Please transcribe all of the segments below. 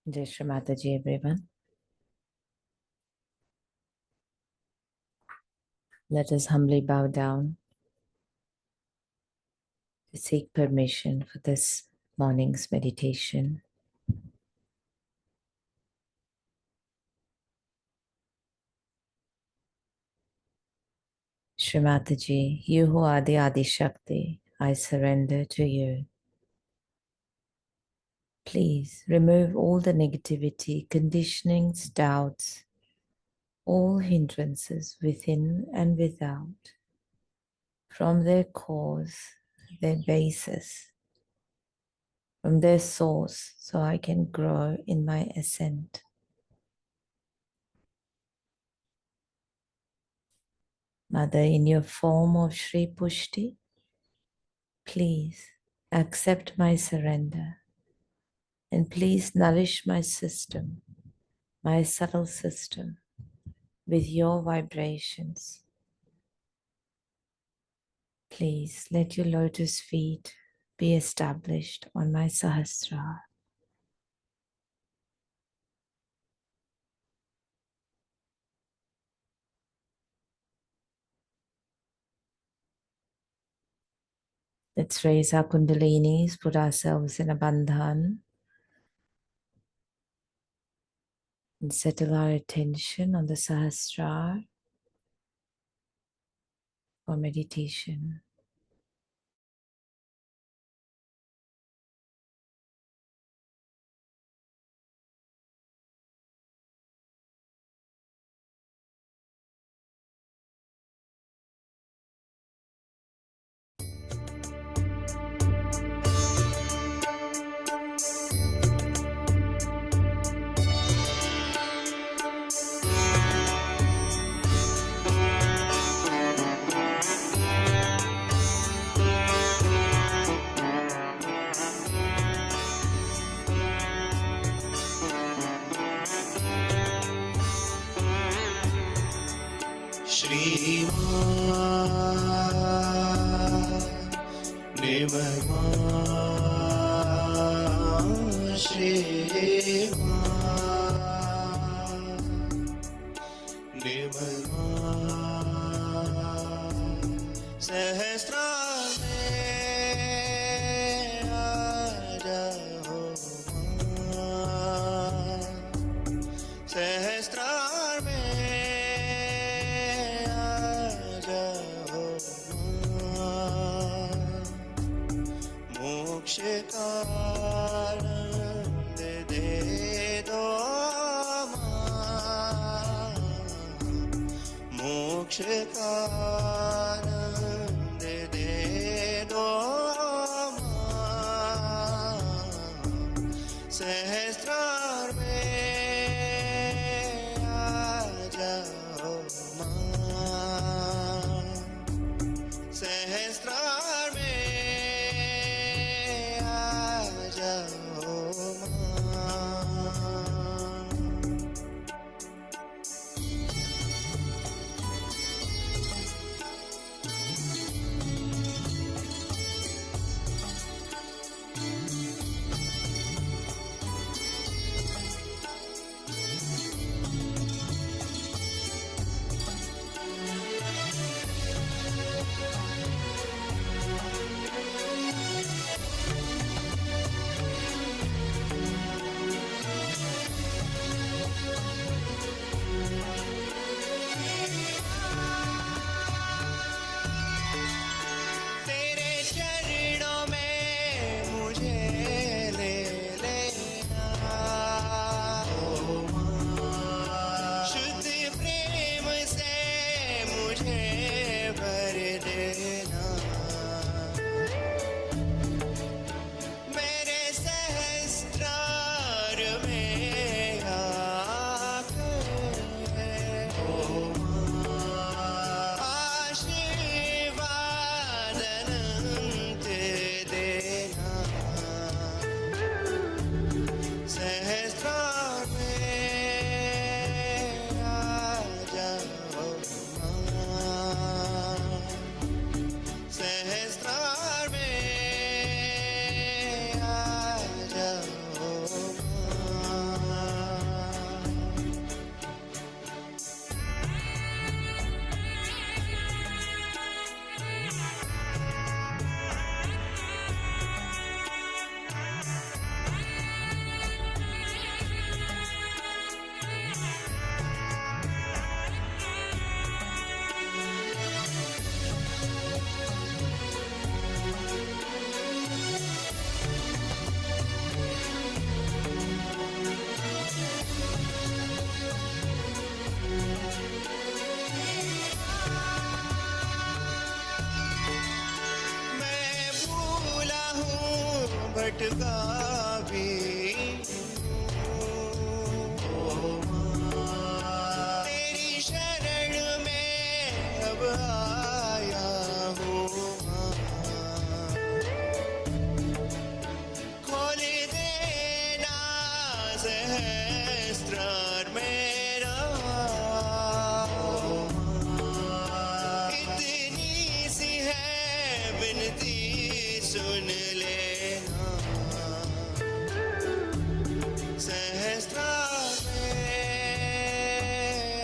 Jai Shri Mataji, everyone. Let us humbly bow down to seek permission for this morning's meditation. Shri Mataji, you who are the Adi Shakti, I surrender to you. Please remove all the negativity, conditionings, doubts, all hindrances within and without, from their cause, their basis, from their source, so I can grow in my ascent. Mother, in your form of Shri Pushti, please accept my surrender and please nourish my system, my subtle system, with your vibrations. Please let your lotus feet be established on my Sahastrar. Let's raise our Kundalinis, put ourselves in a bandhan, and settle our attention on the Sahastrar for meditation. Shri Mataji, Shri Mataji, Sahastrar mein aaja ho Sahastrar mein aaja ho moksha ka आनंद दे दो मोक्ष का आनंद दे भटका भी हूँ। तेरी शरण में अब आया हूँ माँ। खोल देना सहस्त्रार मेरा, इतनी सी है विनती सुन लेना। सहस्त्रार में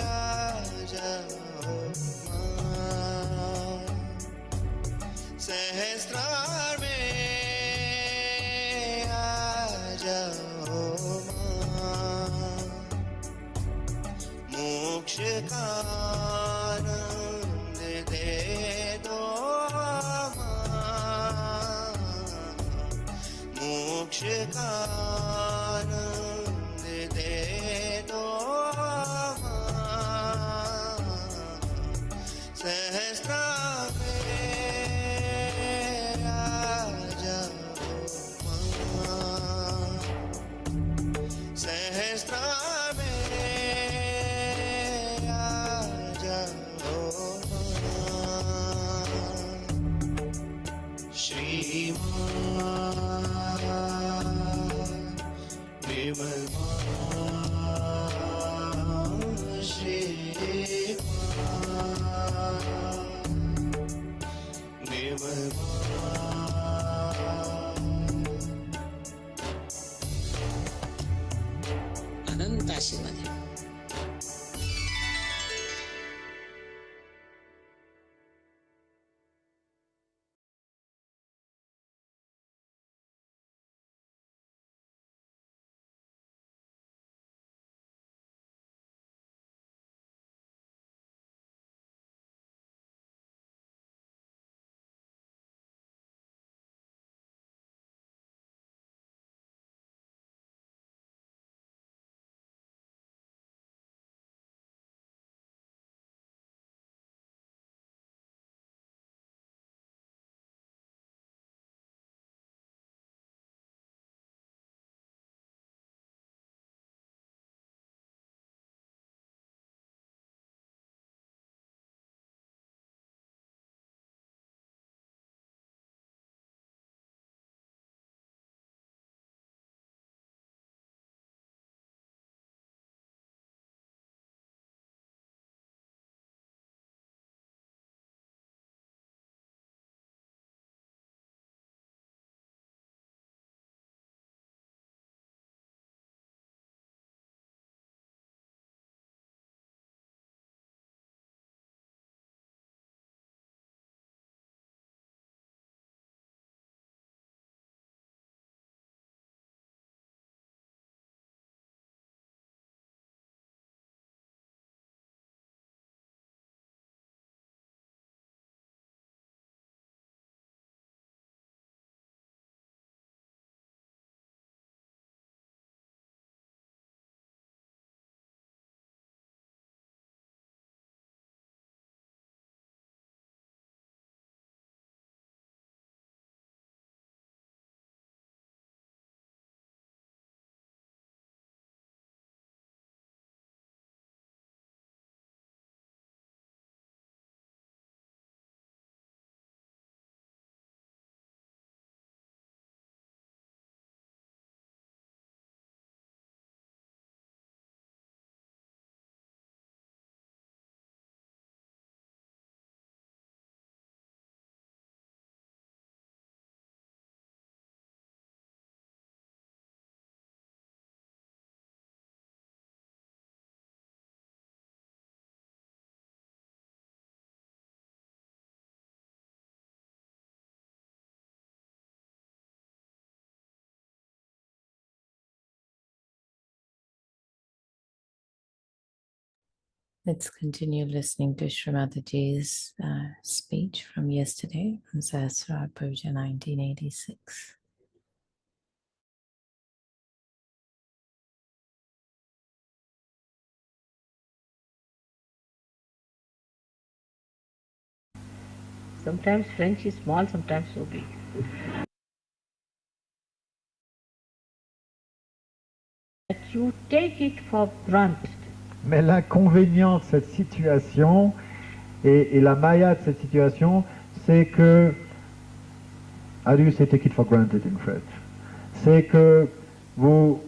आ जाओ माँ। सहस्त्रार में आ जाओ माँ। मोक्ष का आनंद दे दो माँ। मोक्ष का आनंद दे दो माँ। सहस्त्रार में आ जाओ माँ। सहस्त्रार में आ जाओ माँ। श्री माँ निर्मल माँ। श्री माँ निर्मल माँ। अनंत आशीर्वाद आहे. Let's continue listening to Shri Mataji's speech from yesterday from Sahastrar Puja 1986. Sometimes French is small, sometimes so big. that you take it for granted. Mais l'inconvénient de cette situation et la maya de cette situation, c'est que, how do you say take it for granted in French? C'est que vous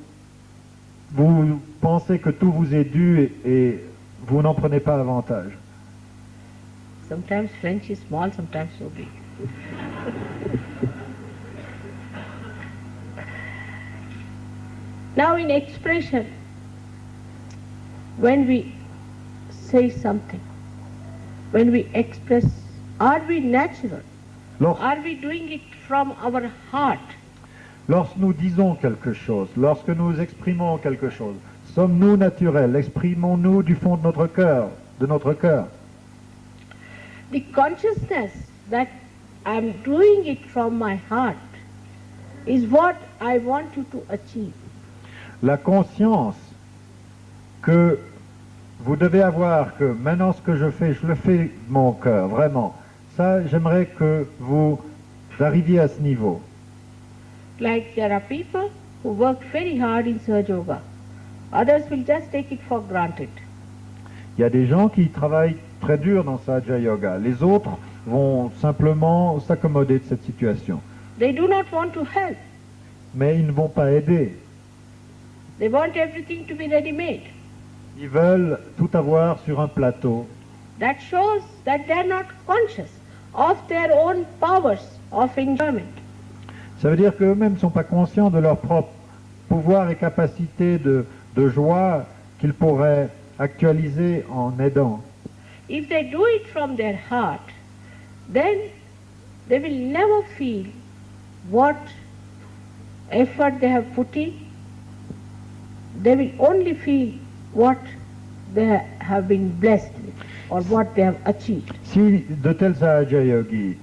pensez que tout vous est dû et vous n'en prenez pas avantage. Sometimes French is small, sometimes so big. Now in expression, when we say something, when we express, are we natural? Are we doing it from our heart? Lorsque nous disons quelque chose, lorsque nous exprimons quelque chose, sommes-nous naturels? Exprimons-nous du fond de notre cœur, The consciousness that I'm doing it from my heart is what I want you to achieve. La conscience que vous devez avoir que maintenant ce que je le fais de mon cœur, vraiment. Ça, j'aimerais que vous arriviez à ce niveau. Like there are people who work very hard in Sahaja Yoga. Others will just take it for granted. Il y a des gens qui travaillent très dur dans Sahaja Yoga. Les autres vont simplement s'accommoder de cette situation. They do not want to help. Mais ils ne vont pas aider. They want everything to be ready-made. Ils veulent tout avoir sur un plateau. That shows that they are not conscious of their own powers of enjoyment. Ça veut dire qu'eux-mêmes ne sont pas conscients de leur propre pouvoir et capacité de joie qu'ils pourraient actualiser en aidant. If they do it from their heart, then they will never feel what effort they have put in. They will only feel what they have been blessed with or what they have achieved. Si de tels Sahaja Yogis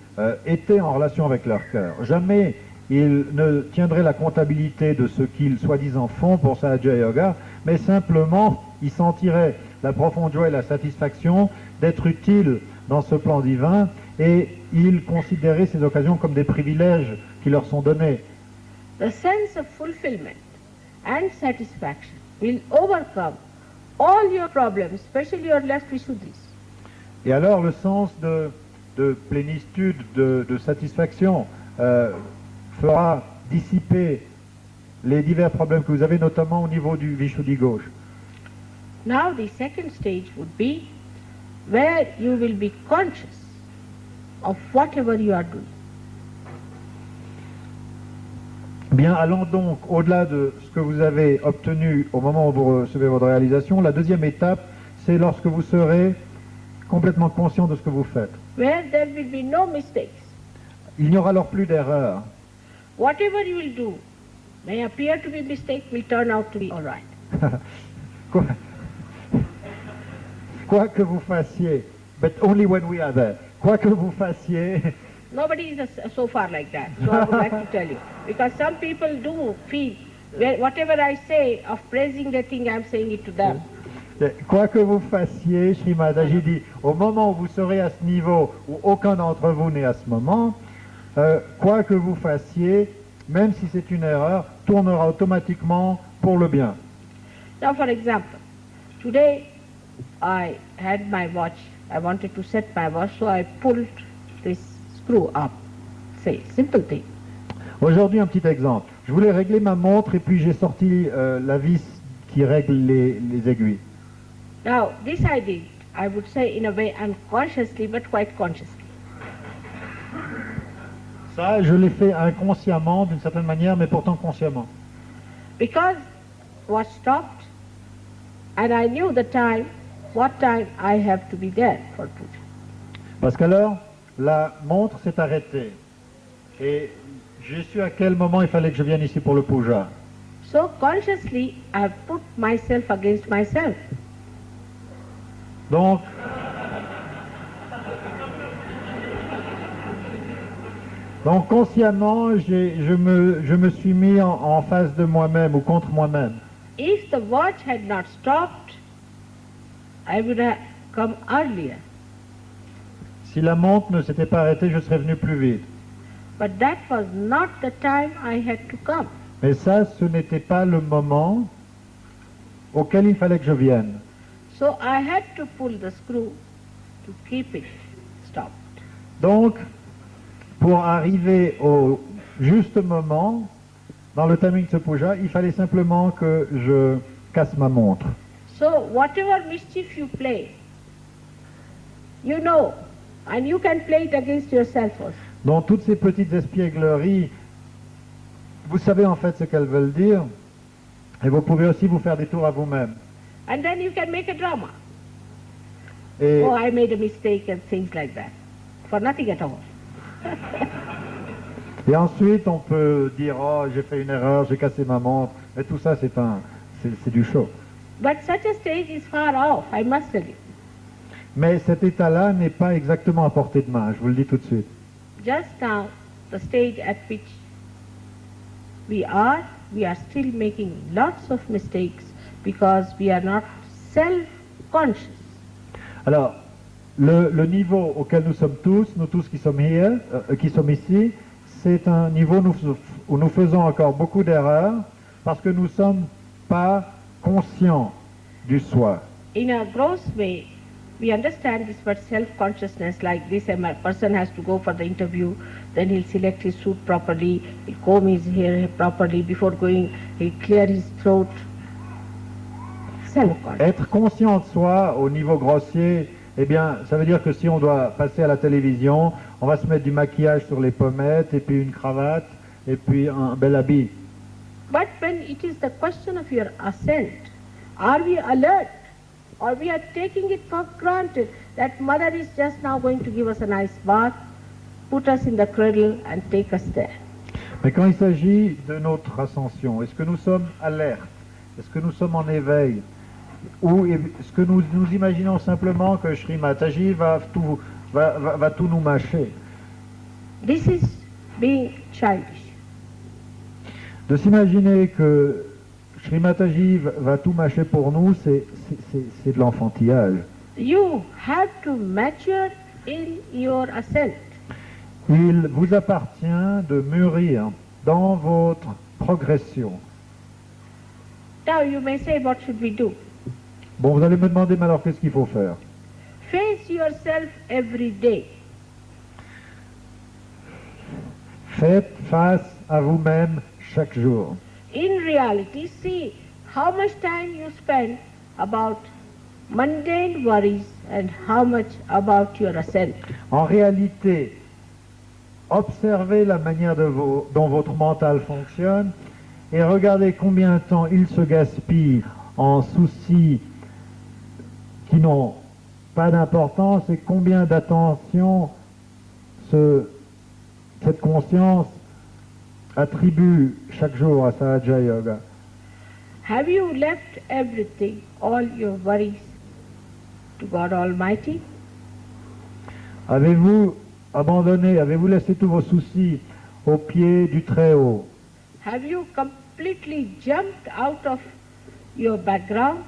étaient en relation avec leur cœur, jamais ils ne tiendraient la comptabilité de ce qu'ils soi-disant font pour Sahaja Yoga, mais simplement ils sentiraient la profonde joie et la satisfaction d'être utiles dans ce plan divin et ils considéraient ces occasions comme des privilèges qui leur sont donnés. The sense of fulfillment and satisfaction will overcome all your problems, especially your left Vishuddhis. Et alors le sens de plénitude, de satisfaction fera dissiper les divers problèmes que vous avez, notamment au niveau du Vishuddhi gauche. Now the second stage would be where you will be conscious of whatever you are doing. Bien, allons donc au-delà de ce que vous avez obtenu au moment où vous recevez votre réalisation. La deuxième étape, c'est lorsque vous serez complètement conscient de ce que vous faites. Where there will be no mistakes. Il n'y aura alors plus d'erreur. Whatever you will do may appear to be a mistake, will turn out to be all right. Quoi que vous fassiez, but only when we are there. Quoi que vous fassiez. Nobody is so far like that. So I would like to tell you. Because some people do feel, whatever I say of praising the thing, I'm saying it to them. Quoi que vous fassiez, Shri Mataji dit, au moment où vous serez à ce niveau, où aucun d'entre vous n'est à ce moment, quoi que vous fassiez, même si c'est une erreur, tournera automatiquement pour le bien. Now for example, today I had my watch, I wanted to set my watch, so I pulled this screw up. Say, simple thing. Aujourd'hui, un petit exemple. Je voulais régler ma montre et puis j'ai sorti la vis qui règle les aiguilles. Now, this I did, I would say in a way unconsciously, but quite consciously. Ça, je l'ai fait inconsciemment, d'une certaine manière, mais pourtant consciemment. Because watch stopped, and I knew the time, what time I have to be there for puja. Parce qu'alors, la montre s'est arrêtée. Et j'ai su à quel moment il fallait que je vienne ici pour le puja. So consciously, I have put myself against myself. Donc, consciemment, je me suis mis en face de moi-même ou contre moi-même. If the watch had not stopped, I would have come earlier. Si la montre ne s'était pas arrêtée, je serais venu plus vite. But that was not the time I had to come. Mais ça, ce n'était pas le moment auquel il fallait que je vienne. So I had to pull the screw to keep it stopped. Donc, pour arriver au juste moment, dans le timing de ce puja, il fallait simplement que je casse ma montre. So whatever mischief you play, you know, and you can play it against yourself also. Donc, toutes ces petites espiègleries, vous savez en fait ce qu'elles veulent dire, et vous pouvez aussi vous faire des tours à vous-même. And then you can make a drama. Et, Oh, I made a mistake and things like that. For nothing at all. et ensuite, on peut dire, oh, j'ai fait une erreur, j'ai cassé ma montre, et tout ça, c'est du show. But such a stage is far off, I must tell you. Mais cet état-là n'est pas exactement à portée de main, je vous le dis tout de suite. Just now, the stage at which we are still making lots of mistakes because we are not self-conscious. Alors, le niveau auquel nous sommes tous, nous tous qui sommes ici, c'est un niveau où nous faisons encore beaucoup d'erreurs parce que nous ne sommes pas conscients du soi. In a gross way, we understand this word self-consciousness like this. A person has to go for the interview, then he'll select his suit properly, he'll comb his hair properly, before going he'll clear his throat. Self-conscious. Être conscient de soi au niveau grossier, eh bien, ça veut dire que si on doit passer à la télévision, on va se mettre du maquillage sur les pommettes, et puis une cravate, et puis un bel habit. But when it is the question of your ascent, are we alert? Or we are taking it for granted that mother is just now going to give us a nice bath, put us in the cradle and take us there. Mais quand il s'agit de notre ascension, est-ce que nous sommes alertes? Est-ce que nous sommes en éveil? Ou est-ce que nous imaginons simplement que Shri Mataji va tout nous mâcher? This is being childish. De s'imaginer que Shri Mataji va tout mâcher pour nous, c'est de l'enfantillage. You have to mature in your ascent. Il vous appartient de mûrir dans votre progression. Now you may say, what should we do? Bon, vous allez me demander, mais alors qu'est-ce qu'il faut faire? Face yourself every day. Faites face à vous-même chaque jour. In reality, see how much time you spend about mundane worries and how much about your ascent. En réalité, observez la manière dont votre mental fonctionne et regardez combien de temps il se gaspille en soucis qui n'ont pas d'importance et combien d'attention cette conscience attribue chaque jour à Sahaja Yoga. Have you left everything, all your worries, to God Almighty? Avez-vous abandonné, avez-vous laissé tous vos soucis au pied du Très-Haut? Have you completely jumped out of your background?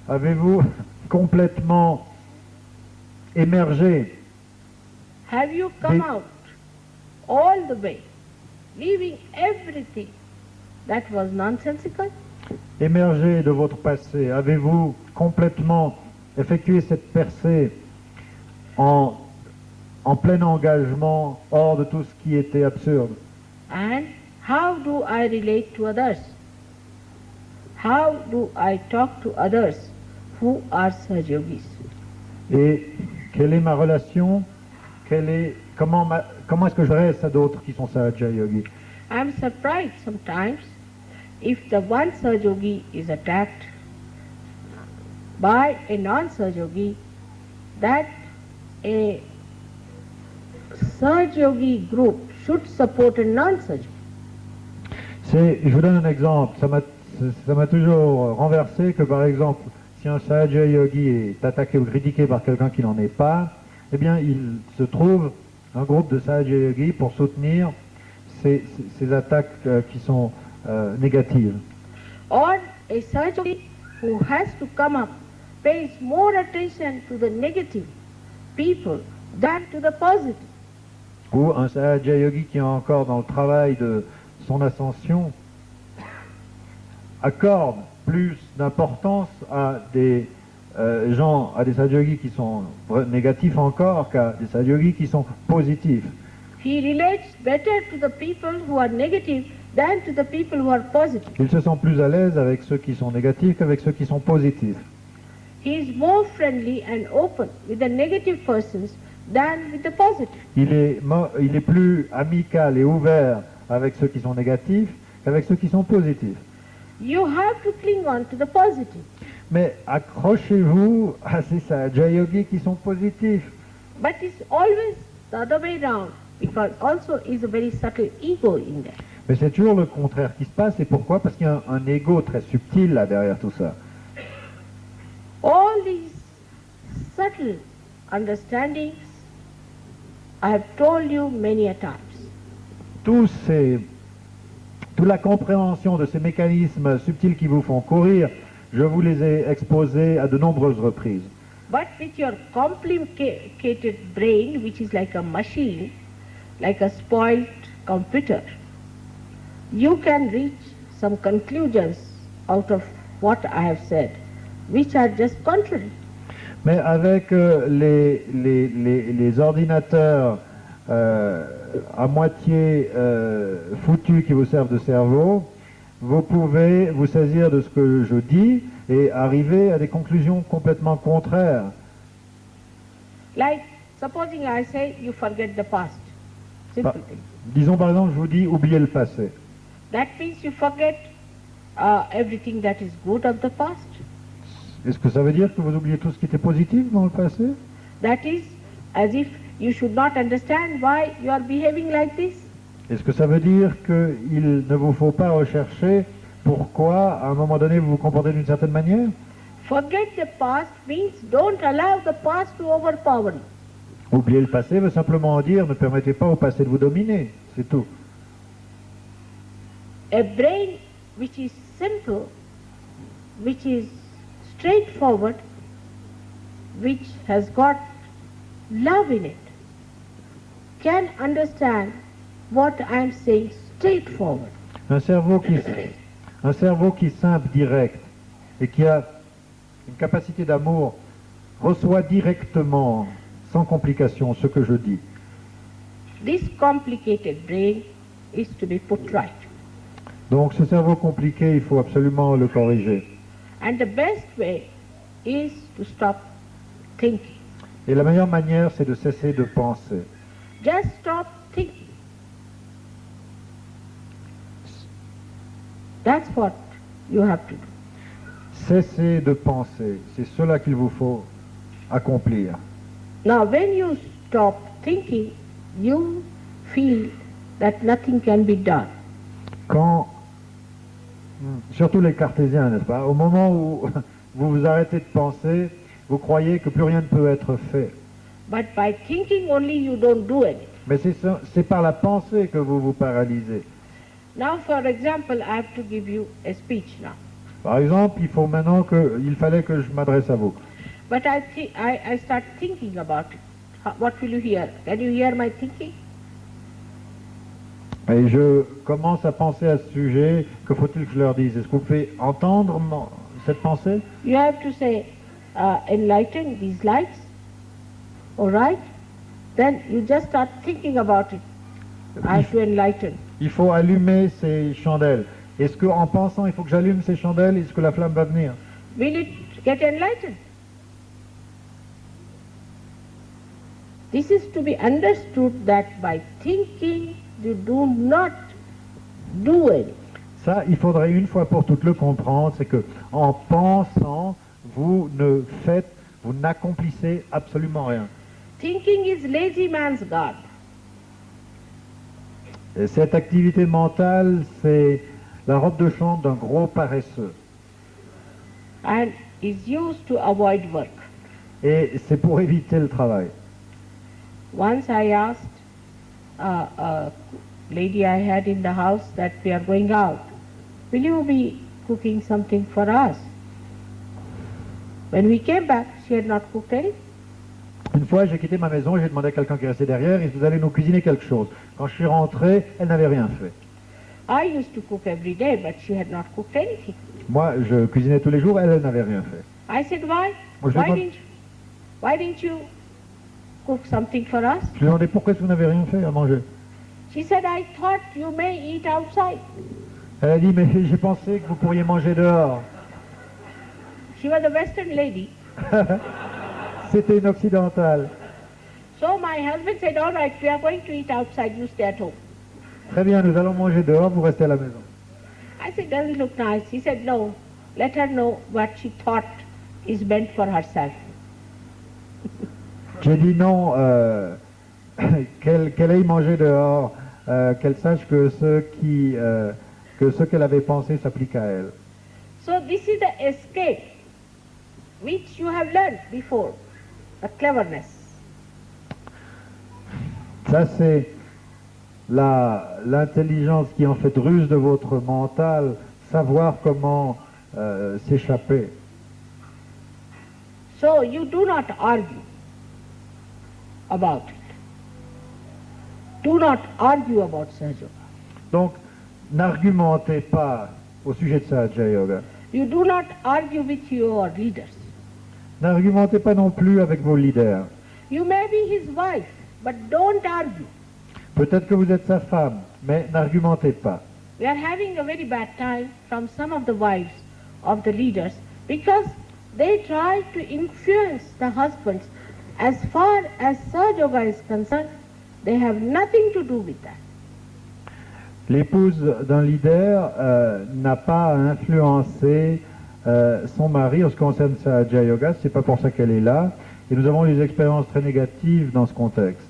Avez-vous complètement émergé? Have you come out all the way, leaving everything that was nonsensical? Émergé de votre passé? Avez-vous complètement effectué cette percée en plein engagement hors de tout ce qui était absurde? And how do I relate to others? How do I talk to others who are Sahaja Yogis? Et quelle est ma relation? Comment est-ce que je reste à d'autres qui sont Sahaja Yogis? I'm surprised sometimes if the one Sahaja Yogi is attacked by a non-Sahaja Yogi, that a Sahaja Yogi group should support a non-Sahaja Yogi. Je vous donne un exemple. Ça m'a toujours renversé que, par exemple, si un Sahaja Yogi est attaqué ou critiqué par quelqu'un qui n'en est pas, eh bien, il se trouve un groupe de Sahaja Yogi pour soutenir ces attaques qui sont négatives. Or a Sahaja Yogi who has to come up pays more attention to the negative people than to the positive. Ou un Sahaja Yogi qui est encore dans le travail de son ascension accorde plus d'importance à des gens, à des Sahaja Yogis qui sont négatifs encore qu'à des Sahaja Yogis qui sont positifs. He relates better to the people who are negative than to the people who are positive. Il se sent plus à l'aise avec ceux qui sont négatifs qu'avec ceux qui sont positifs. He is more friendly and open with the negative persons than with the positive. Il est plus amical et ouvert avec ceux qui sont négatifs qu'avec ceux qui sont positifs. You have to cling on to the positive. Mais accrochez-vous à ces Sahaja Yogis qui sont positifs. But it's always the other way round, because also is a very subtle ego in there. Mais c'est toujours le contraire qui se passe. Et pourquoi? Parce qu'il y a un ego très subtil là derrière tout ça. All these subtle understandings I have told you many a times. Toute la compréhension de ces mécanismes subtils qui vous font courir, je vous les ai exposés à de nombreuses reprises. But with your complicated brain, which is like a machine, like a spoiled computer, you can reach some conclusions out of what I have said, which are just contrary. Mais avec les ordinateurs à moitié foutus qui vous servent de cerveau, vous pouvez vous saisir de ce que je dis et arriver à des conclusions complètement contraires. Like, supposing I say you forget the past. Simple thing. Disons par exemple, je vous dis oubliez le passé. That means you forget everything that is good of the past. Est-ce que ça veut dire que vous oubliez tout ce qui était positif dans le passé? That is as if you should not understand why you are behaving like this. Est-ce que ça veut dire qu'il ne vous faut pas rechercher pourquoi, à un moment donné, vous vous comportez d'une certaine manière? Forget the past means don't allow the past to overpower you. Oublier le passé veut simplement dire ne permettez pas au passé de vous dominer, c'est tout. A brain which is simple, which is straightforward, which has got love in it, can understand what I am saying straightforward. Un cerveau qui est simple, direct, et qui a une capacité d'amour, reçoit directement, sans complication, ce que je dis. This complicated brain is to be put right. Donc ce cerveau compliqué, il faut absolument le corriger. And the best way is to stop thinking. Et la meilleure manière, c'est de cesser de penser. Just stop thinking. That's what you have to do. Cessez de penser, c'est cela qu'il vous faut accomplir. Now when you stop thinking, you feel that nothing can be done. Quand, surtout les cartésiens, n'est-ce pas, au moment où vous vous arrêtez de penser, vous croyez que plus rien ne peut être fait. But by thinking only you don't do anything. Mais c'est par la pensée que vous vous paralysez. Now for example, I have to give you a speech now. Par exemple, il fallait que je m'adresse à vous. But I start thinking about it. What will you hear? Can you hear my thinking? Et je commence à penser à ce sujet, que faut-il que je leur dise? Est-ce que vous pouvez entendre cette pensée? You have to say, enlighten these lights, all right? Then you just start thinking about it. I have to enlighten. Il faut allumer ces chandelles. Est-ce qu'en pensant, il faut que j'allume ces chandelles, est-ce que la flamme va venir? Will it get enlightened? This is to be understood that by thinking you do not do it. Ça, il faudrait une fois pour toutes le comprendre, c'est que en pensant, vous n'accomplissez absolument rien. Thinking is lazy man's God. Et cette activité mentale, c'est la robe de chambre d'un gros paresseux. And is used to avoid work. Et c'est pour éviter le travail. Once I asked a lady I had in the house that we are going out, will you be cooking something for us? When we came back, she had not cooked anything. Une fois, j'ai quitté ma maison, j'ai demandé à quelqu'un qui restait derrière, et vous allez nous cuisiner quelque chose. Quand je suis rentré, elle n'avait rien fait. I used to cook every day, but she had not cooked anything. Moi, je cuisinais tous les jours, elle n'avait rien fait. I said, why? Moi, je lui ai Why didn't you cook something for us? Je lui ai demandé pourquoi est-ce que vous n'avez rien fait à manger. She said, I thought you may eat outside. Elle a dit, mais j'ai pensé que vous pourriez manger dehors. She was a Western lady. C'était une occidentale. So my husband said, all right, we are going to eat outside, you stay at home. Très bien, nous allons manger dehors, vous restez à la maison. I said, doesn't look nice. He said, no, let her know what she thought is meant for herself. J'ai dit non, qu'elle aille manger dehors, qu'elle sache que ce qu'elle avait pensé s'applique à elle. So this is the escape which you have learned before, the cleverness. Ça, c'est l'intelligence qui en fait ruse de votre mental, savoir comment s'échapper. So you do not argue about it. Do not argue about Sahaja Yoga. Donc, n'argumentez pas au sujet de Sahaja Yoga. You do not argue with your leaders. N'argumentez pas non plus avec vos leaders. You may be his wife, but don't argue. Peut-être que vous êtes sa femme, mais n'argumentez pas. We are having a very bad time from some of the wives of the leaders because they try to influence the husbands. As far as Sahaja Yoga is concerned, they have nothing to do with that. L'épouse d'un leader n'a pas à influencer son mari en ce qui concerne Sahaja Yoga, c'est pas pour ça qu'elle est là, et nous avons des expériences très négatives dans ce contexte.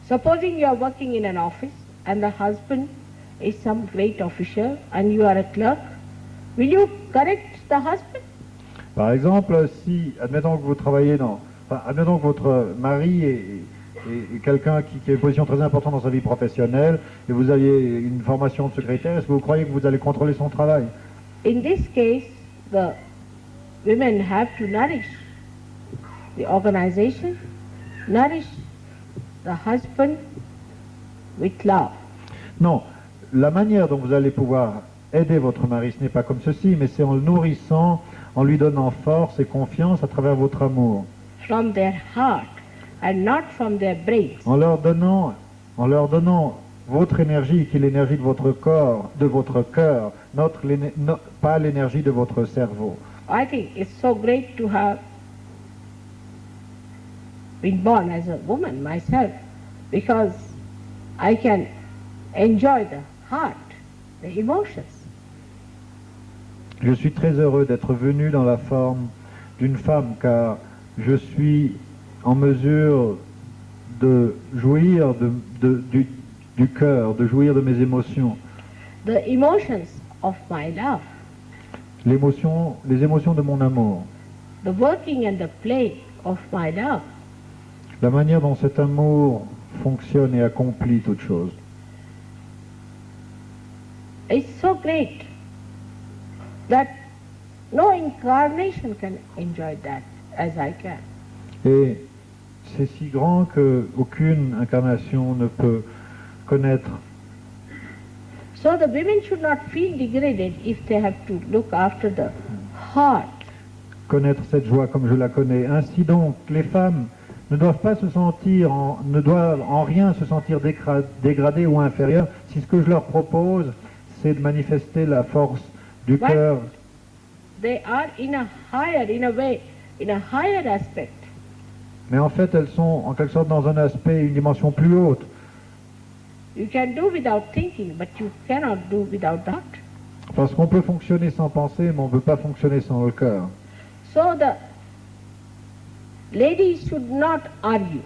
Supposing you are working in an office and the husband is some great official and you are a clerk, will you correct the husband? Par exemple, si, admettons que vous travaillez admettons que votre mari est quelqu'un qui a une position très importante dans sa vie professionnelle et vous aviez une formation de secrétaire, est-ce que vous croyez que vous allez contrôler son travail? In this case, the women have to nourish the organization, nourish the husband with love. Non, la manière dont vous allez pouvoir aider votre mari, ce n'est pas comme ceci, mais c'est en le nourrissant, en lui donnant force et confiance à travers votre amour. From their heart and not from their brains. En leur donnant votre énergie, qui est l'énergie de votre corps, de votre cœur, pas l'énergie de votre cerveau. I think it's so great to have been born as a woman myself because I can enjoy the heart, the emotions. Je suis très heureux d'être venu dans la forme d'une femme car je suis en mesure de jouir du cœur, de jouir de mes émotions. The emotions of my love. Les émotions de mon amour. The working and the play of my love. La manière dont cet amour fonctionne et accomplit toute chose. It's so great that no incarnation can enjoy that as I can. Et c'est si grand qu'aucune incarnation ne peut connaître. So the women should not feel degraded if they have to look after the heart. Connaître cette joie comme je la connais. Ainsi donc, les femmes ne doivent en rien se sentir dégradées ou inférieures si ce que je leur propose, c'est de manifester la force du cœur. They are in a higher aspect. Mais en fait, elles sont en quelque sorte dans un aspect, une dimension plus haute. You can do without thinking, but you cannot do without the heart. Parce qu'on peut fonctionner sans penser, mais on ne peut pas fonctionner sans le cœur. So the ladies should not argue.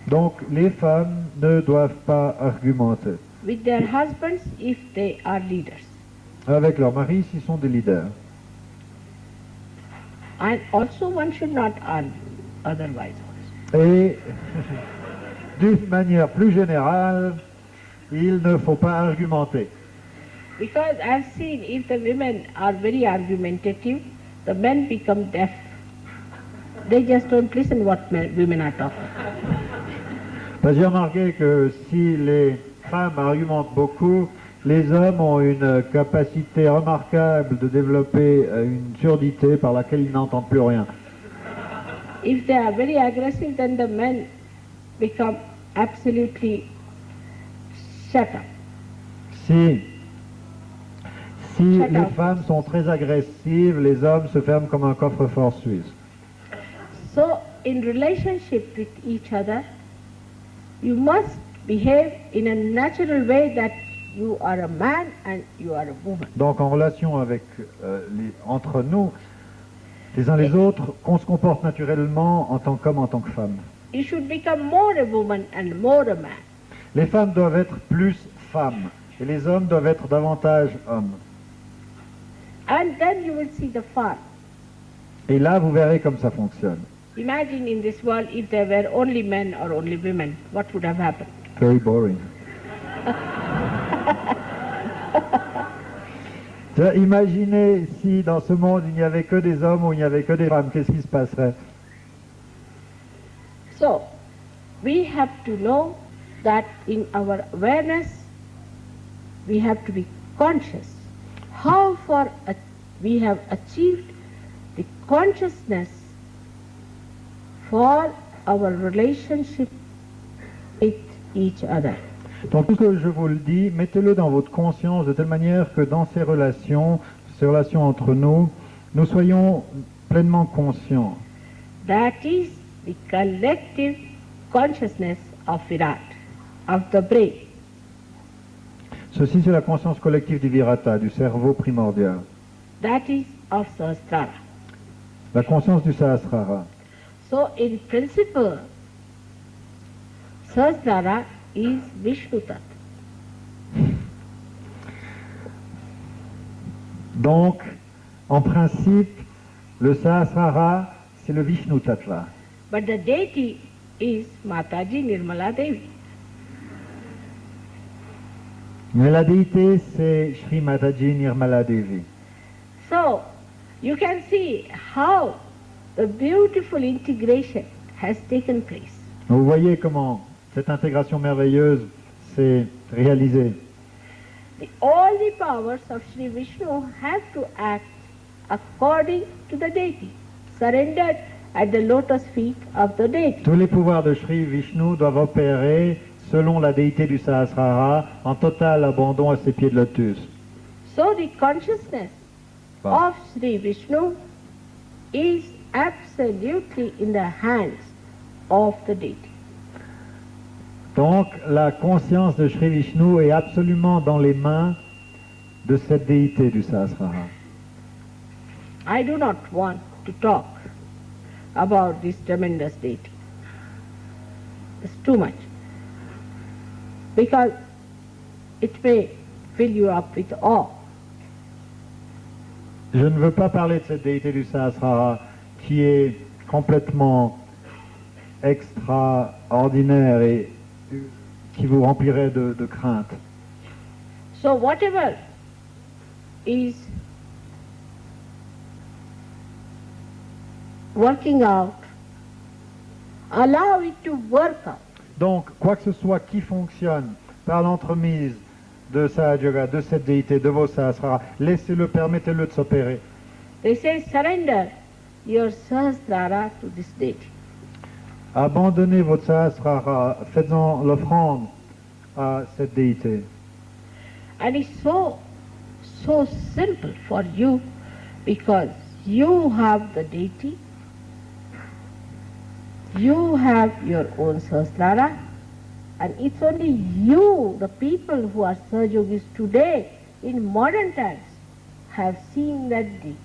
Donc, les femmes ne doivent pas argumenter. With their husbands if they are leaders. Avec leur mari s'ils sont des leaders. And also one should not argue otherwise. Et d'une manière plus générale, il ne faut pas argumenter. Because I've seen if the women are very argumentative, the men become deaf. They just don't listen what women are talking. J'ai remarqué que si les femmes argumentent beaucoup, les hommes ont une capacité remarquable de développer une surdité par laquelle ils n'entendent plus rien. If they are very aggressive, then the men become absolutely shut up. Si Shut les up. femmes sont très agressives, les hommes se ferment comme un coffre-fort suisse. So, in relationship with each other, you must behave in a natural way that you are a man and you are a woman. Donc en relation avec entre nous, les uns les autres, qu'on se comporte naturellement en tant qu'homme, en tant que femme. You should become more a woman and more a man. Les femmes doivent être plus femmes et les hommes doivent être davantage hommes. And then you will see the fun. Et là, vous verrez comme ça fonctionne. Imagine in this world if there were only men or only women, what would have happened? Very boring. Imaginez si dans ce monde il n'y avait que des hommes ou il n'y avait que des femmes, qu'est-ce qui se passerait? So, we have to know that in our awareness, we have to be conscious how far we have achieved the consciousness for our relationship with each other. Donc tout ce que je vous le dis, mettez-le dans votre conscience de telle manière que dans ces relations entre nous, nous soyons pleinement conscients. That is the collective consciousness of Virat, of the brain. Ceci, c'est la conscience collective du Virata, du cerveau primordial. That is of Sahastrar. La conscience du Sahasrara. So in principle, Sahasrara is Vishnu Tattva. Donc, en principe, le Sahasrara, c'est le Vishnu Tattva. But the deity is Mataji Nirmala Devi. Mais la déité, c'est Shri Mataji Nirmala Devi. So you can see how a beautiful integration has taken place. Vous voyez comment cette intégration merveilleuse s'est réalisée. All the powers of Sri Vishnu have to act according to the deity, surrendered at the lotus feet of the deity. Tous les pouvoirs de Shri Vishnu doivent opérer selon la déité du Sahasrara, en total abandon à ses pieds de lotus. So the consciousness of Sri Vishnu is absolutely in the hands of the deity. Donc la conscience de Shri Vishnu est absolument dans les mains de cette déité du Sahasrara. I do not want to talk about this tremendous deity. It's too much. Because it may fill you up with awe. Je ne veux pas parler de cette déité du Sahasrara qui est complètement extraordinaire et qui vous remplirait de crainte. So whatever is working out, allow it to work out. Donc, quoi que ce soit qui fonctionne par l'entremise de Sahaja Yoga, de cette déité, de vos Sahasrara, laissez-le, permettez-le de s'opérer. They say surrender your Sahasrara to this deity. Abandonnez votre Sahasrara, faites-en l'offrande à cette déité. And it's so simple for you because you have the deity, you have your own Sahasrara, and it's only you, the people who are Sahaja Yogis today, in modern times, have seen that deity.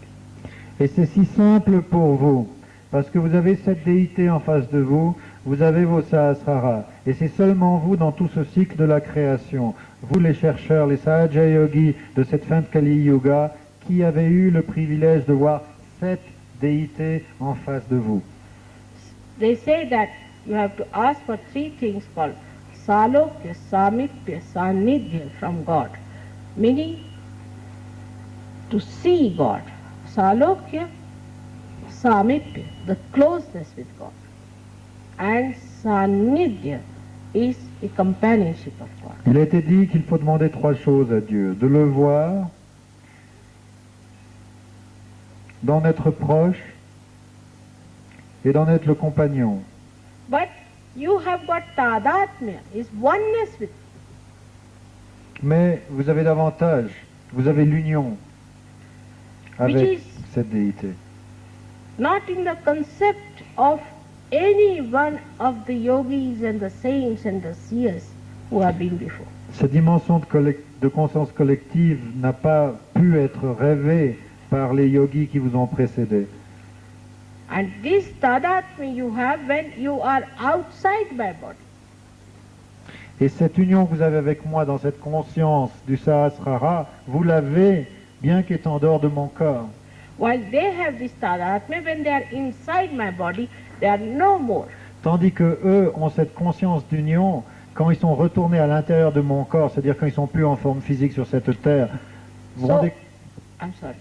Et c'est si simple pour vous, parce que vous avez cette déité en face de vous, vous avez vos Sahasrara, et c'est seulement vous dans tout ce cycle de la création, vous les chercheurs, les Sahaja Yogis de cette fin de Kali Yuga, qui avez eu le privilège de voir cette déité en face de vous. They say that you have to ask for three things called Salokya, Samipya, Sanidhya from God, meaning to see God. Salokya, Samipya, the closeness with God. And Sanidhya is the companionship of God. Il a été dit qu'il faut demander trois choses à Dieu. De le voir, d'en être proche et d'en être le compagnon. But you have got tadatmya, is oneness with. Mais vous avez davantage, vous avez l'union avec Which is cette déité. not in the concept of any one of the yogis and the saints and the seers who have been before. Cette dimension de conscience collective n'a pas pu être rêvée par les yogis qui vous ont précédé. And this tadatmya you have when you are outside my body. Et cette union que vous avez avec moi dans cette conscience du Sahastrar, vous l'avez bien qu'étant dehors de mon corps. While they have this tadatmya, when they are inside my body, they are no more. Tandis que eux ont cette conscience d'union quand ils sont retournés à l'intérieur de mon corps, c'est-à-dire quand ils sont plus en forme physique sur cette terre. Vous So, rendez... I'm sorry.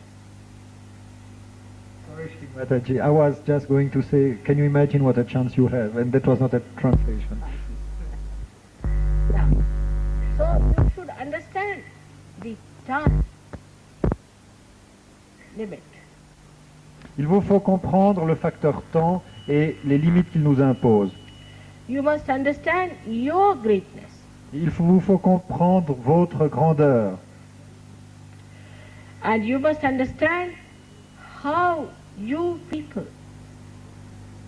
Sorry, Shri Mataji, I was just going to say, can you imagine what a chance you have? And that was not a translation. Yeah. So you should understand the time limit. Il vous faut comprendre le facteur temps et les limites qu'il nous impose. You must understand your greatness. Vous faut comprendre votre grandeur. And you must understand how you people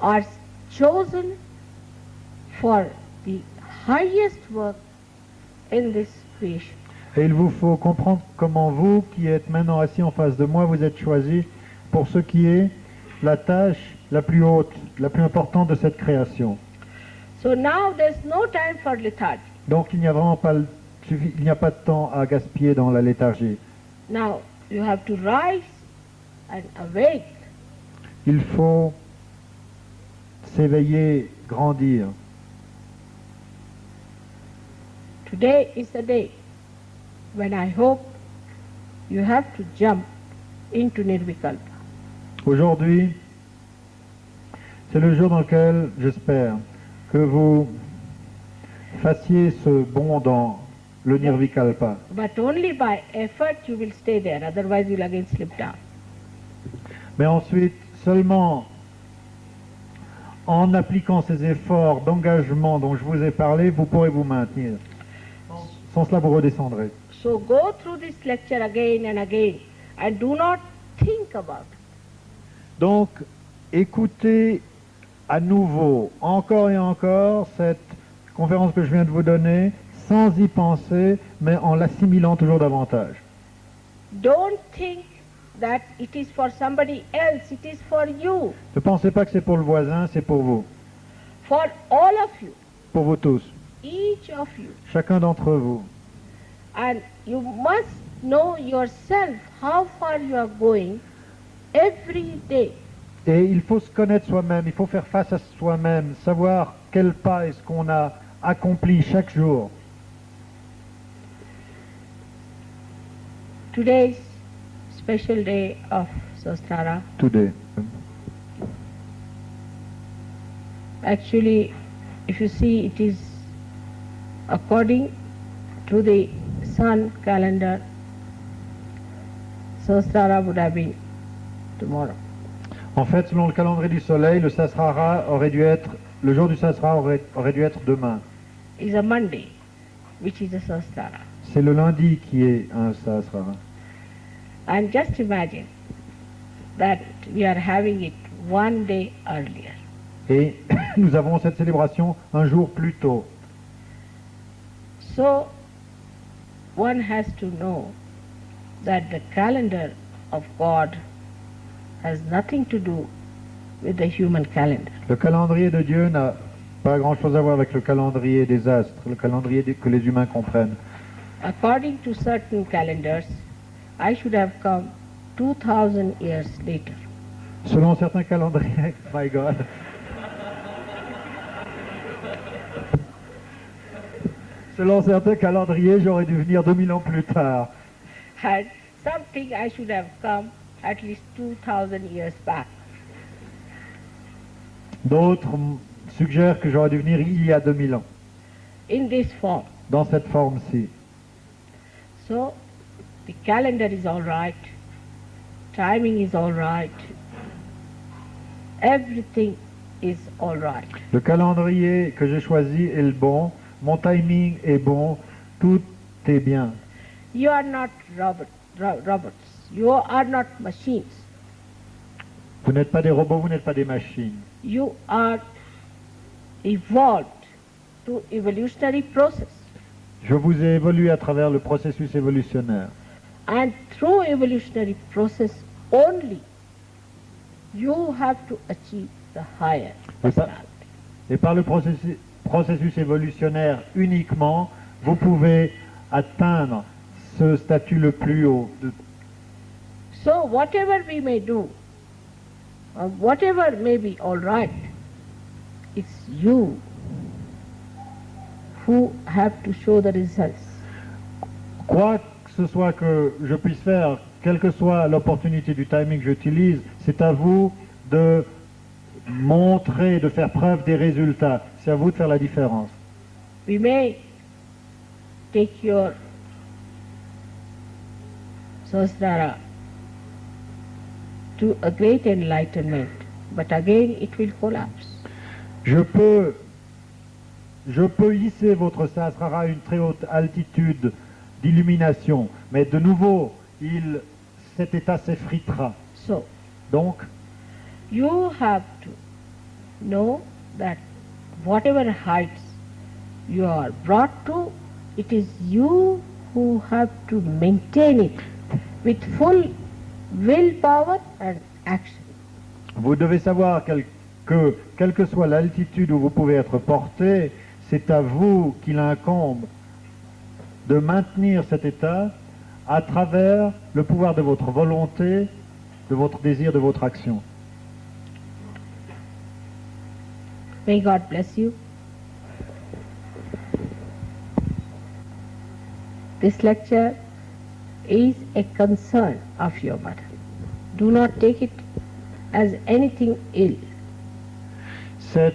are chosen for the highest work in this creation. Et il vous faut comprendre comment vous, qui êtes maintenant assis en face de moi, vous êtes choisis pour ce qui est la tâche la plus haute, la plus importante de cette création. So now there's no time for lethargy. Donc il n'y a vraiment pas, il n'y a pas de temps à gaspiller dans la léthargie. Now you have to rise and awake. Il faut s'éveiller, grandir. Today is the day when I hope you have to jump into Nirvikalpa. Aujourd'hui, c'est le jour dans lequel j'espère que vous fassiez ce bond dans le Nirvikalpa. But only by effort you will stay there, otherwise you will again slip down. Mais ensuite, seulement en appliquant ces efforts d'engagement dont je vous ai parlé, vous pourrez vous maintenir. Sans cela, vous redescendrez. So go through this lecture again and do not think about it. Donc, écoutez à nouveau, encore et encore, cette conférence que je viens de vous donner, sans y penser, mais en l'assimilant toujours davantage. Don't think that it is for somebody else, it is for you, Ne pensez pas que c'est pour le voisin, c'est pour vous. for all of you, Pour vous tous. each of you. Chacun d'entre vous. And you must know yourself how far you are going every day. Et il faut se connaître soi-même, il faut faire face à soi-même, savoir quel pas est-ce qu'on a accompli chaque jour. Today's special day of Sahastrar. Today. Actually, if you see, it is according to the sun calendar. Sahastrar would have been tomorrow. En fait, selon le calendrier du soleil, le Sahastrar aurait dû être, le jour du Sahastrar aurait dû être demain. It's a Monday, which is a Sahastrar. C'est le lundi qui est un Sahastrar. And just imagine that we are having it one day earlier. Et nous avons cette célébration un jour plus tôt. So one has to know that the calendar of God has nothing to do with the human calendar. Le calendrier de Dieu n'a pas grand-chose à voir avec le calendrier des astres, le calendrier que les humains comprennent. According to certain calendars, I should have come 2000 years later. Selon certains calendriers, my God. Selon certains calendriers, j'aurais dû venir 2000 ans plus tard. And something I should have come at least 2000 years back. D'autres suggèrent que j'aurais dû venir il y a 2000 ans. in this form. dans cette forme-ci. So the calendar is all right, timing is all right, everything is all right. Le calendrier que j'ai choisi est le bon, mon timing est bon, tout est bien. You are not robots. You are not machines. Vous n'êtes pas des robots, vous n'êtes pas des machines. You are evolved through evolutionary process. Je vous ai évolué à travers le processus évolutionnaire. And through evolutionary process only, you have to achieve the higher personality. Et par le processus évolutionnaire uniquement, vous pouvez atteindre ce statut le plus haut. So whatever we may do, or whatever may be all right, it's you who have to show the results. Quoi que ce soit que je puisse faire, quelle que soit l'opportunité du timing que j'utilise, c'est à vous de montrer, de faire preuve des résultats. C'est à vous de faire la différence. We may take your Sahastrar to a great enlightenment, but again it will collapse. Je peux hisser votre Sahasrara à une très haute altitude d'illumination, mais de nouveau, cet état s'effritera. So, Donc, you have to know that whatever heights you are brought to, it is you who have to maintain it with full willpower and action. vous devez savoir que, quelle que soit l'altitude où vous pouvez être porté, c'est à vous qu'il incombe de maintenir cet état à travers le pouvoir de votre volonté, de votre désir, de votre action. May God bless you. This lecture is a concern of your mother. Do not take it as anything ill. Ce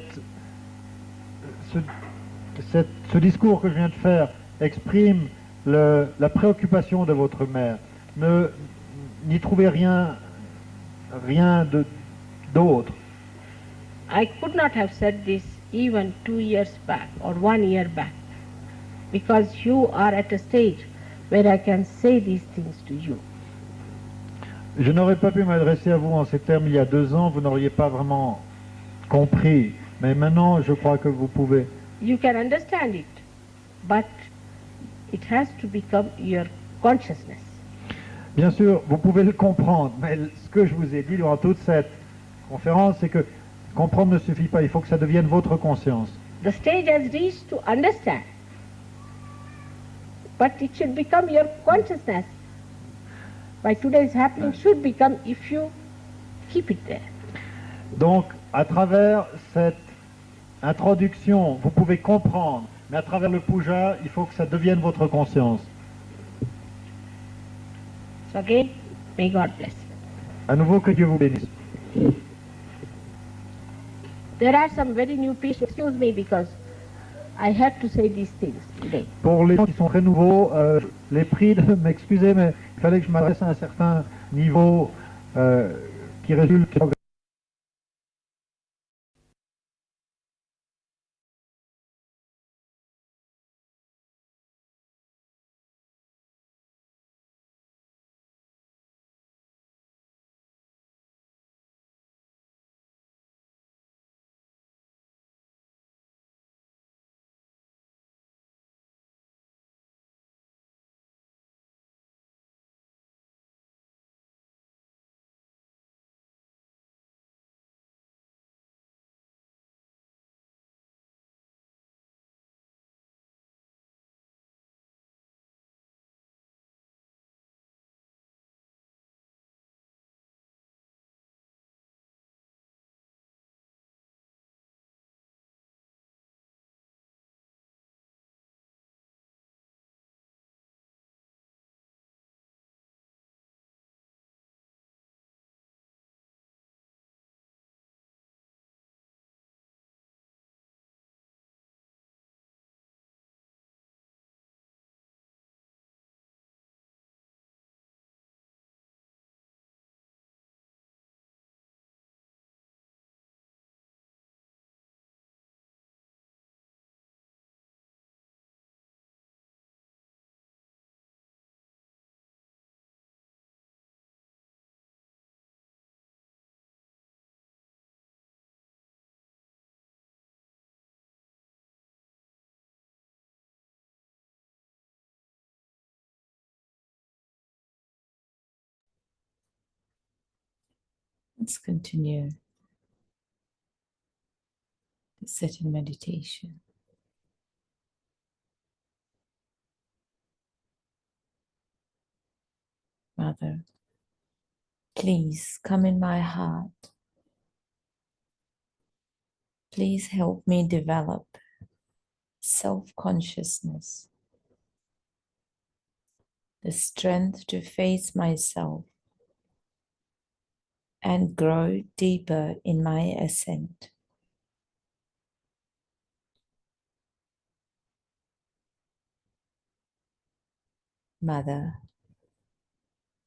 discours que je viens de faire exprime la préoccupation de votre mère. N'y trouvez rien d'autre. I could not have said this even 2 years back or 1 year back, because you are at a stage where I can say these things to you. Je n'aurais pas pu m'adresser à vous en ces termes il y a 2 ans, vous n'auriez pas vraiment compris. Mais maintenant, je crois que vous pouvez. You can understand it, but it has to become your consciousness. Bien sûr, vous pouvez le comprendre, mais ce que je vous ai dit durant toute cette conférence, c'est que comprendre ne suffit pas, il faut que ça devienne votre conscience. The stage has reached to understand, but it should become your consciousness. By today's happening should become if you keep it there. Donc, à travers cette introduction, vous pouvez comprendre, mais à travers le puja, il faut que ça devienne votre conscience. So again, may God bless you. À nouveau, que Dieu vous bénisse. There are some very new people, excuse me, because I have to say these things today. Pour les gens qui sont très nouveaux, je les prie de m'excuser, mais il fallait que je m'adresse à un certain niveau qui résulte Let's continue to sit in meditation. Mother, please come in my heart. Please help me develop self-consciousness, the strength to face myself and grow deeper in my ascent. Mother,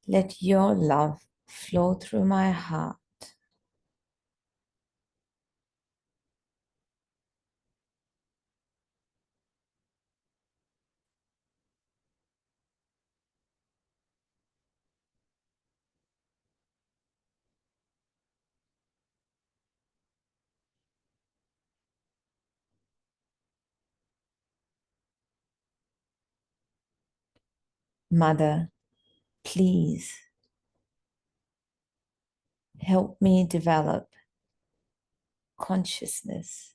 let your love flow through my heart. Mother, please help me develop consciousness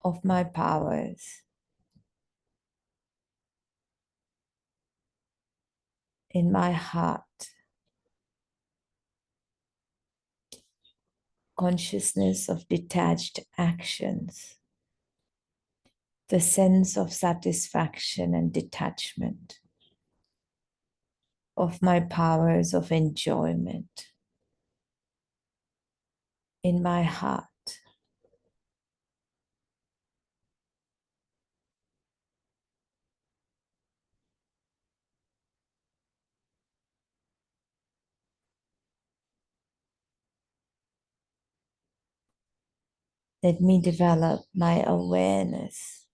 of my powers in my heart, consciousness of detached actions, the sense of satisfaction and detachment of my powers of enjoyment in my heart. Let me develop my awareness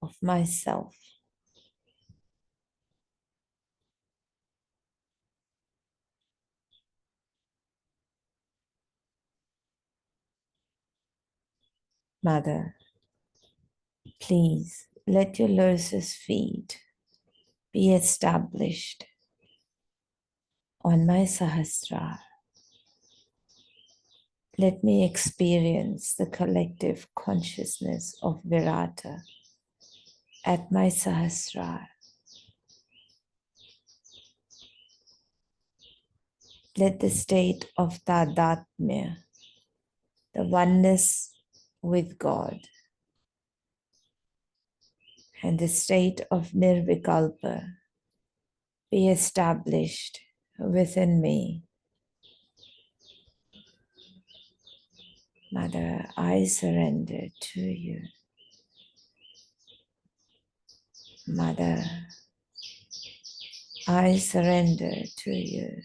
of myself. Mother, please let your lotus feet be established on my Sahastrar. Let me experience the collective consciousness of Virata at my Sahastrar. Let the state of Tadatmya, the oneness with God, and the state of Nirvikalpa be established within me. Mother, I surrender to you. Mother, I surrender to you.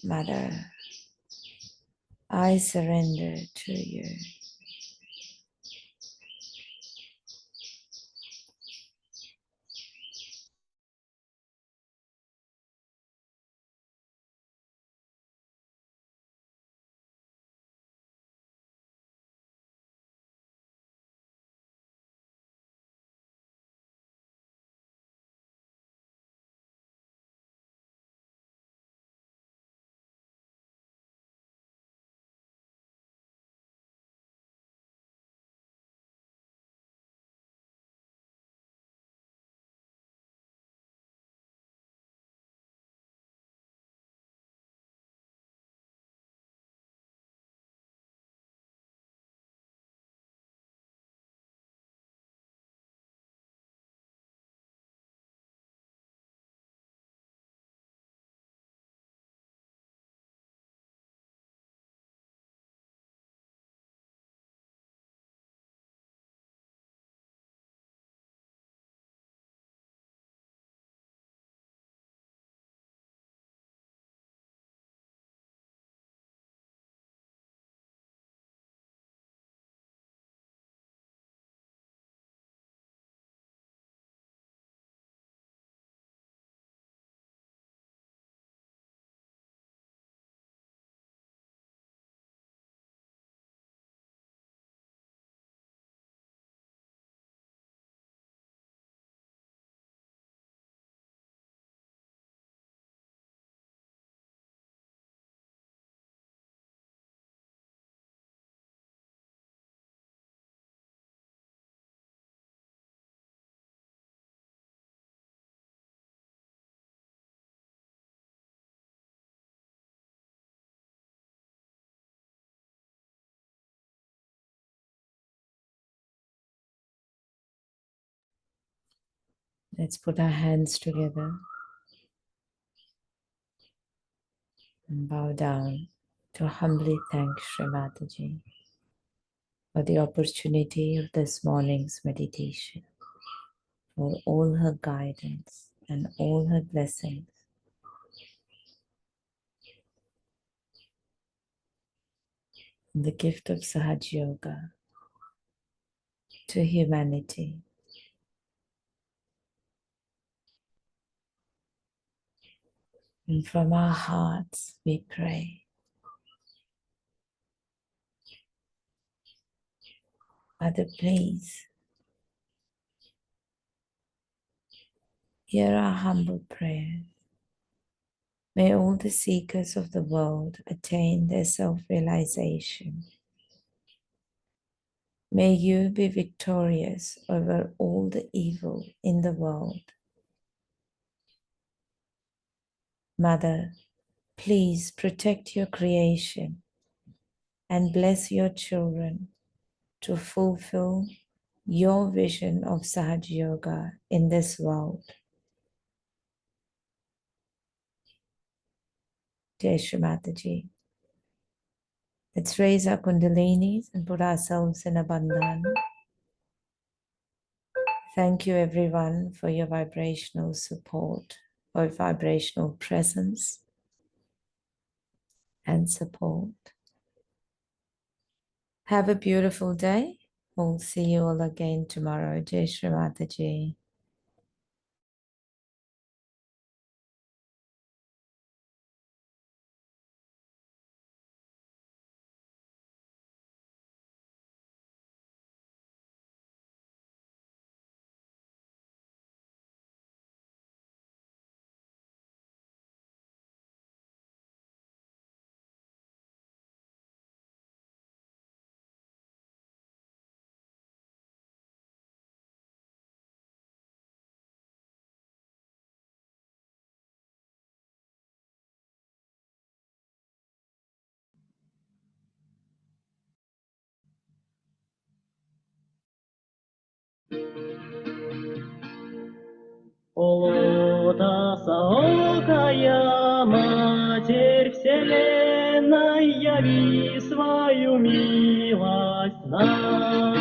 Mother, I surrender to you. Let's put our hands together and bow down to humbly thank Shri Mataji for the opportunity of this morning's meditation, for all her guidance and all her blessings. And the gift of Sahaja Yoga to humanity. And from our hearts we pray. Father, please hear our humble prayer. May all the seekers of the world attain their self-realization. May you be victorious over all the evil in the world. Mother, please protect your creation and bless your children to fulfill your vision of Sahaja Yoga in this world. Jai Shri Mataji. Let's raise our Kundalinis and put ourselves in a bandhan. Thank you everyone for your vibrational support, or vibrational presence and support. Have a beautiful day. We'll see you all again tomorrow. Jai Shri Mataji. Полотосоокая Матерь Вселенной, яви свою милость нам.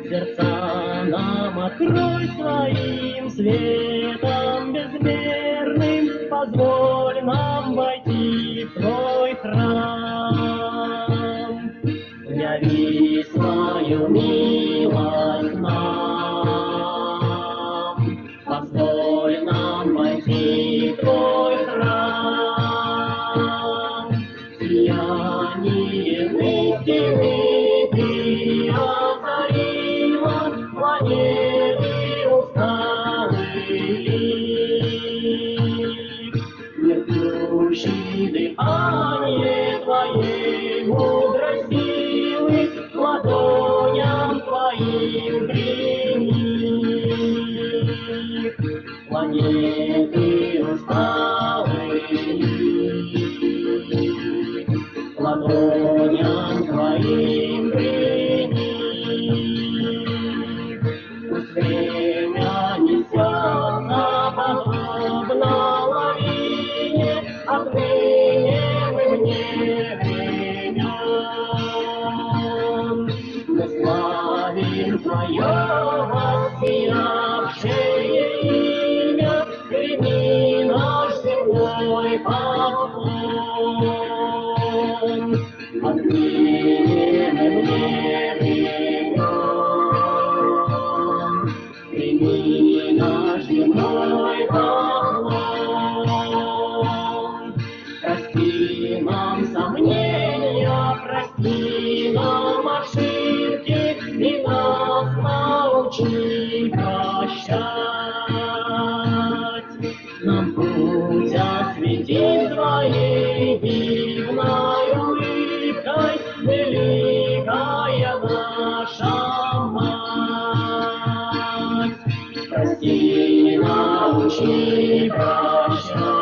Сердца нам открой своим светом безмерным, позволь нам войти в Твой храм. Яви свою милость нам, позволь нам войти в Твой храм. Сиянием истины Ты озарила планеты усталый лик. Несущий дыхание Твоей мудрой силы, ладоням Твоим прими. Планеты усталые, ладоням Твоим прими. Пусть время несется подобно лавине, отныне мы вне времен. Мы славим Твое воссиявшее имя, прими наш земной поклон. Отныне мы вне времен, прими наш земной поклон. Прости нам сомнения, прости нам ошибки, и нас научи прощать. Нам путь освети Твоей дивной улыбкой, великая наша Мать. Прости, научи прощать.